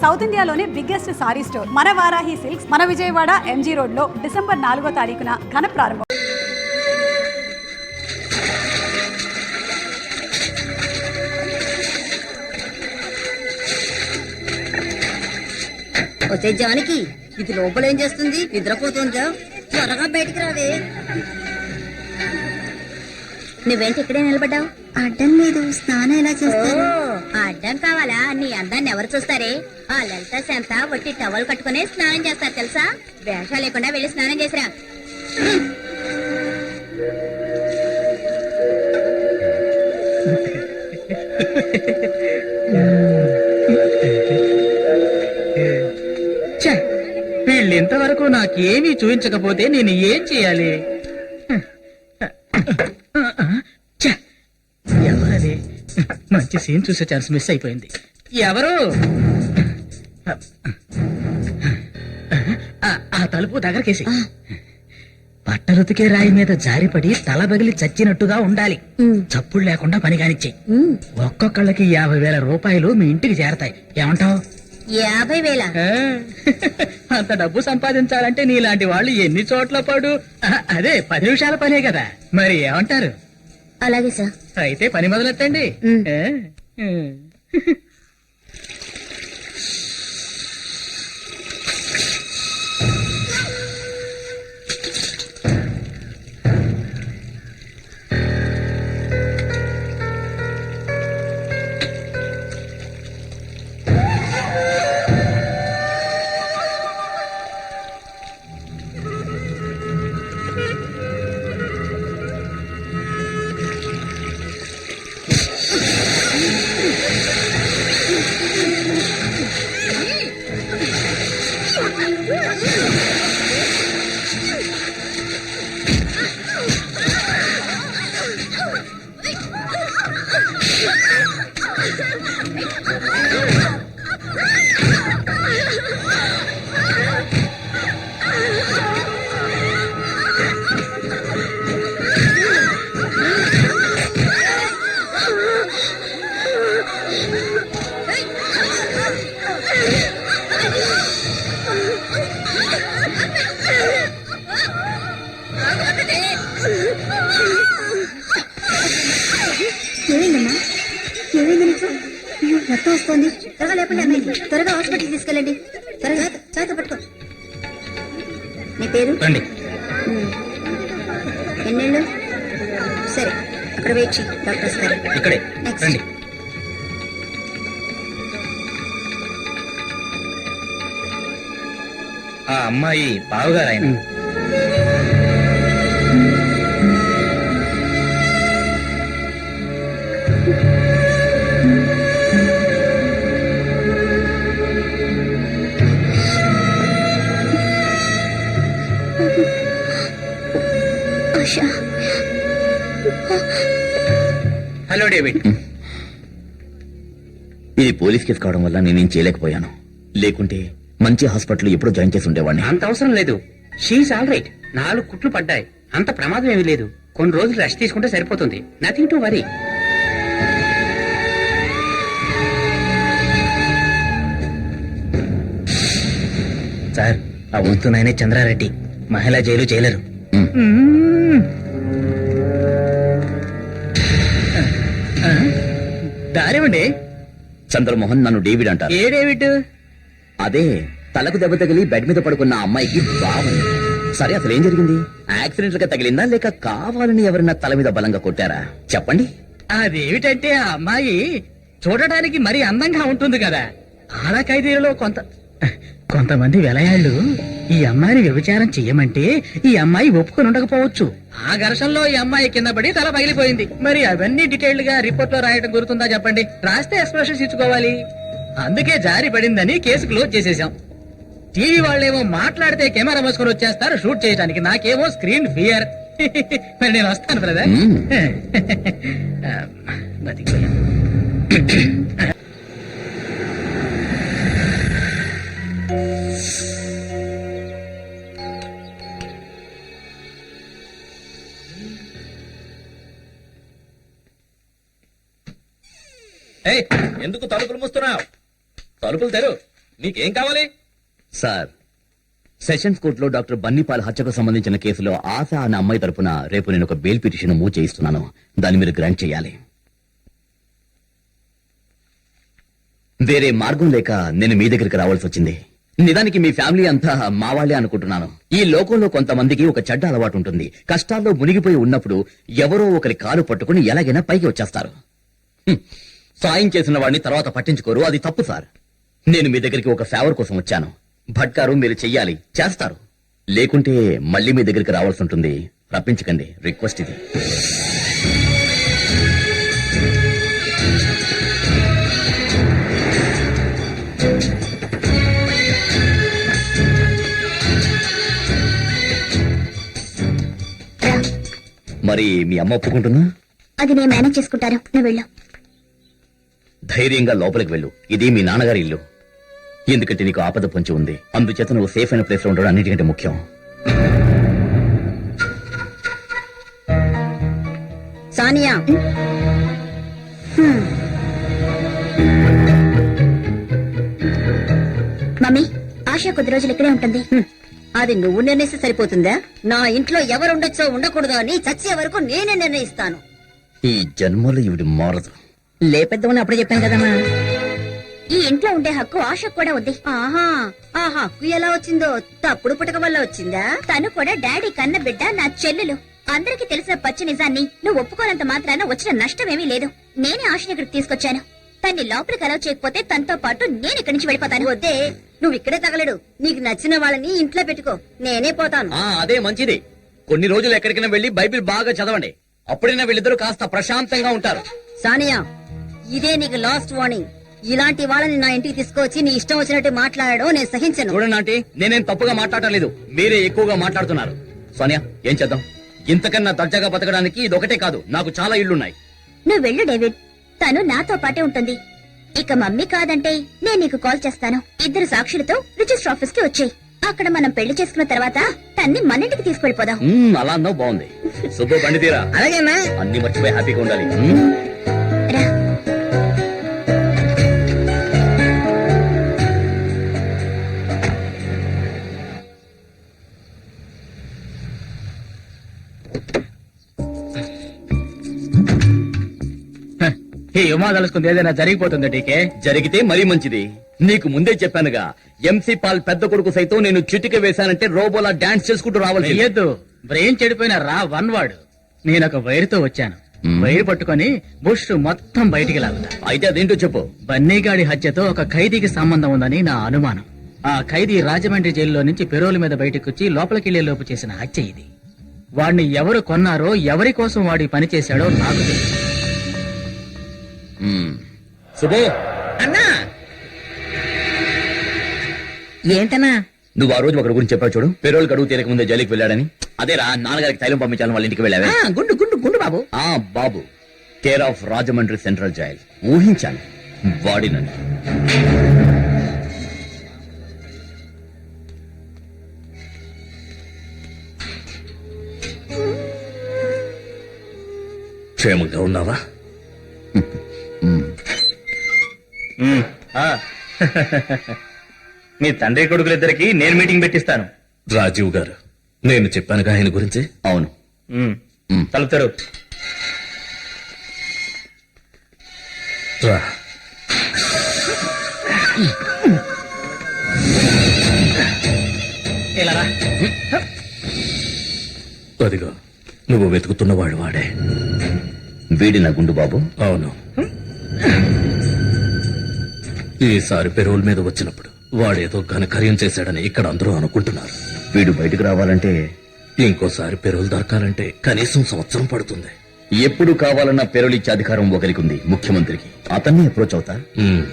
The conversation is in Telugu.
సౌత్ ఇండియాలోనే బిగ్గెస్ట్ సారీ స్టోర్ మన వారాహి సిల్క్స్ మన విజయవాడ ఎంజీ రోడ్ లో డిసెంబర్ 4వ తారీఖున ఘన ప్రారంభం. వచ్చే జానికి ఇది లోపల ఏం చేస్తుంది? నిద్రపోతుందా? త్వరగా బయటికి రావే. నువ్వేంటి ఇక్కడే నిలబడ్డావు? అడ్డం లేదు, స్నానం ఎలా చేస్తావు? అడ్డం కావాలా? నీ అందాన్ని ఎవరు చూస్తారే? ఆ లలిత శాంత వట్టి టవల్ కట్టుకునే స్నానం చేస్తారు తెలుసా? వేషాలు లేకుండా వెళ్ళి స్నానం చేసిరా. వీళ్ళింతవరకు నాకేమీ చూపించకపోతే నేను ఏం చేయాలి? ఎవరది? మంచి సీన్ చూసే ఛాన్స్ మిస్ అయిపోయింది. ఎవరు? ఆ తలుపు దగ్గరకేసి. బట్టలుతికే రాయి మీద జారిపడి తల బగిలి చచ్చినట్టుగా ఉండాలి. చప్పుడు లేకుండా పని కానిచ్చే. ఒక్కొక్కళ్ళకి 50,000 రూపాయలు మీ ఇంటికి చేరతాయి. ఏమంటావు? 50,000? అంత డబ్బు సంపాదించాలంటే నీలాంటి వాళ్ళు ఎన్ని చోట్ల పడు. అదే 10 నిమిషాల పనే కదా. మరి ఏమంటారు? అలాగే సార్. అయితే పని మొదలెట్టండి. ఏమైందమ్మా? ఏమైంది నీకు? రక్తం వస్తుంది. త్వరగా లేపండి అమ్మాయిని. త్వరగా హాస్పిటల్కి తీసుకెళ్ళండి. త్వరగా చేత పట్టుకో. నీ పేరు? ఎన్నేళ్ళు? సరే, అక్కడ వెయిట్ చేయి, డాక్టర్ వస్తారు. ఇక్కడే రండి. ఆ అమ్మాయి బావగారు ఆయన. Hello David. ఇది పోలీస్ కేసు కావడం వల్ల నేనేం చేయలేకపోయాను. లేకుంటే మంచి హాస్పిటల్ ఎప్పుడో జాయిన్ చేసి ఉండేవాడిని. అంత అవసరం లేదు. She is all right. 4 కుట్లు పడ్డాయి. అంత ప్రమాదం ఏమీ లేదు. కొన్ని రోజులు రెస్ట్ తీసుకుంటే సరిపోతుంది. Nothing to worry. సార్, ఆ వంతునైనే చంద్రారెడ్డి మహిళా జైలు చేయలేరు. దారేమండి. చంద్రమోహన్ నన్ను డేవిడ్ అంటారు. ఏ డేవిడ్? అదే తలకు దెబ్బ తగిలి బెడ్ మీద పడుకున్న అమ్మాయికి బాగుంది. సరే, అసలు ఏం జరిగింది? యాక్సిడెంట్ గా తగిలిందా లేక కావాలని ఎవరైనా తల మీద బలంగా కొట్టారా? చెప్పండి. అదేమిటంటే ఆ అమ్మాయి చూడటానికి మరీ అందంగా ఉంటుంది కదా. ఆడ ఖైదీలలో కొంతమంది వెలయాళ్ళు ఈ అమ్మాయిని వ్యభిచారం చెయ్యమంటే ఈ అమ్మాయి ఒప్పుకొని ఉండకపోవచ్చు. ఆ ఘర్షణలో ఈ అమ్మాయి కింద పడి తల పగిలిపోయింది. మరి అవన్నీ డీటెయిల్డ్ గా రిపోర్ట్ లో రాయడం గుర్తుందా చెప్పండి? రాస్తే ఎక్స్ప్రెషన్స్ ఇచ్చుకోవాలి. అందుకే జారి పడిందని కేసు క్లోజ్ చేసేసాం. టీవీ వాళ్ళేమో మాట్లాడితే కెమెరా మోసుకొని వచ్చేస్తారు షూట్ చేయడానికి. నాకేమో స్క్రీన్ ఫియర్. మరి నేను వస్తాను బ్రదర్. బతికిపోయాను. ఎందుకు తలుపులు మూస్తున్నావు? తలుపులు తెరు. నీకేం కావాలి? సార్, సెషన్స్ కోర్టులో డాక్టర్ బన్నీపాల్ హత్యకు సంబంధించిన కేసులో ఆశ అనే అమ్మాయి తరపున రేపు నేను ఒక బెయిల్ పిటిషన్ మూవ్ చేయిస్తున్నాను. దాన్ని మీరు గ్రాంట్ చేయాలి. వేరే మార్గం లేక నేను మీ దగ్గరికి రావాల్సి వచ్చింది. నిజానికి మీ ఫ్యామిలీ అంతా మా వాళ్ళే అనుకుంటున్నాను. ఈ లోకంలో కొంతమందికి ఒక చెడ్డ అలవాటు ఉంటుంది. కష్టాల్లో మునిగిపోయి ఉన్నప్పుడు ఎవరో ఒకరి కాలు పట్టుకుని ఎలాగైనా పైకి వచ్చేస్తారు. సాయం చేసిన వాడిని తర్వాత పట్టించుకోరు. అది తప్పు సార్. నేను మీ దగ్గరికి ఒక ఫేవర్ కోసం వచ్చాను. భట్కారు మీరు చెయ్యాలి, చేస్తారు. లేకుంటే మళ్ళీ మీ దగ్గరికి రావాల్సి ఉంటుంది. రప్పించకండి, రిక్వెస్ట్ ఇది. మరి మీ అమ్మ ఒప్పుకుంటున్నా? అది నేను మేనేజ్ చేసుకుంటాను, నువ్వు వెళ్ళు. ధైర్యంగా లోపలికి వెళ్ళు. ఇది మీ నాన్నగారి ఇల్లు. ఎందుకంటే నీకు ఆపద పొంచి ఉంది. అందుచేత నువ్వు సేఫ్ అయిన ప్లేస్ లో ఉండడం అన్నిటికంటే ముఖ్యం. సానియా, మమ్మీ, ఆశ కొద్ది రోజులు ఇక్కడే ఉంటుంది. అది నువ్వు నిర్ణయిస్తే సరిపోతుందా? నా ఇంట్లో ఎవరుండొచ్చో ఉండకూడదో అని చచ్చే వరకు నేనే నిర్ణయిస్తాను. ఈ జన్మలో ఇవిడి మారదు. లేపెద్దామని అప్పుడే చెప్పాను కదమ్మా. ఈ ఇంట్లో ఉండే హక్కు ఆశకు కూడా ఉంది. ఆహా, ఆ హక్కు ఎలా వచ్చిందో తప్పుడు పుటక వల్ల వచ్చిందా? తను కూడా డాడీ కన్న బిడ్డ, నా చెల్లెలు. అందరికీ తెలిసిన పచ్చి నిజాన్ని నువ్వు ఒప్పుకోనంత మాత్రాన వచ్చిన నష్టమేమీ లేదు. నేనే ఆశని ఇక్కడికి తీసుకొచ్చాను. తన్ని లోపలికి అలౌ చేయకపోతే తనతో పాటు నేను ఇక్కడి నుంచి వెళ్ళిపోతాను. వద్దే, నువ్వు ఇక్కడే తగలడు. నీకు నచ్చిన వాళ్ళని ఇంట్లో పెట్టుకో, నేనే పోతాను. అదే మంచిది. కొన్ని రోజులు ఎక్కడికైనా వెళ్లి బైబిల్ బాగా చదవండి. అప్పుడైనా వీళ్ళిద్దరూ కాస్త ప్రశాంతంగా ఉంటారు. సానియా, ఇదే నీకు లాస్ట్ వార్నింగ్. ఇలాంటి వాళ్ళని నా ఇంటికి తీసుకొచ్చి నీ ఇష్టం వచ్చినట్టు మాట్లాడడం నేను సహించను. చూడండి ఆంటీ, నేనేం తప్పుగా మాట్లాడటం లేదు. మీరే ఎక్కువగా మాట్లాడుతున్నారు. సోనియా, ఏం చేద్దాం? ఇంతకన్నా దర్జాగా బతకడానికి ఇదొకటే కాదు, నాకు చాలా ఇళ్లున్నాయి. నువ్వు వెళ్ళు డేవిడ్, తను నాతో పాటే ఉంటుంది. ఇక మమ్మీ కాదంటే నేను నీకు కాల్ చేస్తాను. ఇద్దరు సాక్షులతో రిజిస్టర్ ఆఫీస్ కి వచ్చేయి. అక్కడ మనం పెళ్లి చేసుకున్న తర్వాత తన్ని మన ఇంటికి తీసుకెళ్లిపోదాం. అలా అన్నావు, బాగుంది. సుబ్బు, బండి తీరా. అలాగేనా? అన్ని మర్చిపోయి హ్యాపీగా ఉండాలి. రా. ఈ ఉమా తలుసుకుంది ఏదైనా జరిగిపోతుంది టీకే. జరిగితే మరీ మంచిది. నీకు ముందే చెప్పానుగా, ఎంసీ పాల్ పెద్ద కొడుకు సైతం నేను చిటిక వేశానంటే రోబోలా డాన్స్ చేసుకుంటూ రావాలి. వెయ్యొద్దు, బ్రెయిన్ చెడిపోయిన రా వన్ వాడు. నేనొక వైరుతో వచ్చాను. వైరు పట్టుకొని బుష్ మొత్తం బయటికి లాగుతా. అయితే అదేంటో చెప్పు. బన్నీగాడి హత్యతో ఒక ఖైదీకి సంబంధం ఉందని నా అనుమానం. ఆ ఖైదీ రాజమండ్రి జైల్లో నుంచి పెరోల్ మీద బయటకు వచ్చి లోపలికెళ్లే లోపు చేసిన హత్య ఇది. వాడిని ఎవరు కొన్నారో, ఎవరి కోసం వాడి పని చేశాడో నాకు తెలుసు. సుబ్బు, అన్నా, ఏంటన్నా? నువ్వు ఆ రోజు ఒకరి గురించి చెప్పావు చూడు, పెరోల్ గడువు తీరక ముందే జైలుకి వెళ్ళాడని. అదేరా, నాన్నగారికి తైలం పంపించాలని వాళ్ళ ఇంటికి వెళ్ళావే. గుండు గుండు గుండు బాబు. బాబు, care of Rajahmundry central jail. ఊహించాను వాడినని. క్షేమంగా ఉన్నావా? మీ తండ్రి కొడుకులిద్దరికి నేను మీటింగ్ పెట్టిస్తాను. రాజీవ్ గారు, నేను చెప్పానుగా ఆయన గురించి. అవును. తలుపుతారు. రా. ఇలా రా. అదిగో, నువ్వు వెతుకుతున్నవాడు వాడే. వీడి నా గుండు బాబు. అవును. ఈసారి పెరోల్ మీద వచ్చినప్పుడు వాడేదో ఘనకార్యం చేశాడని ఇక్కడ అందరూ అనుకుంటున్నారు. వీడు బయటకు రావాలంటే ఇంకోసారి పెరోల్ దొరకాలంటే కనీసం సంవత్సరం పడుతుంది. ఎప్పుడు కావాలన్నా పెరోల్ ఇచ్చే అధికారం ఒకరికి ఉంది, ముఖ్యమంత్రికి. అతన్ని అప్రోచ్ అవుతా. ఉమ్.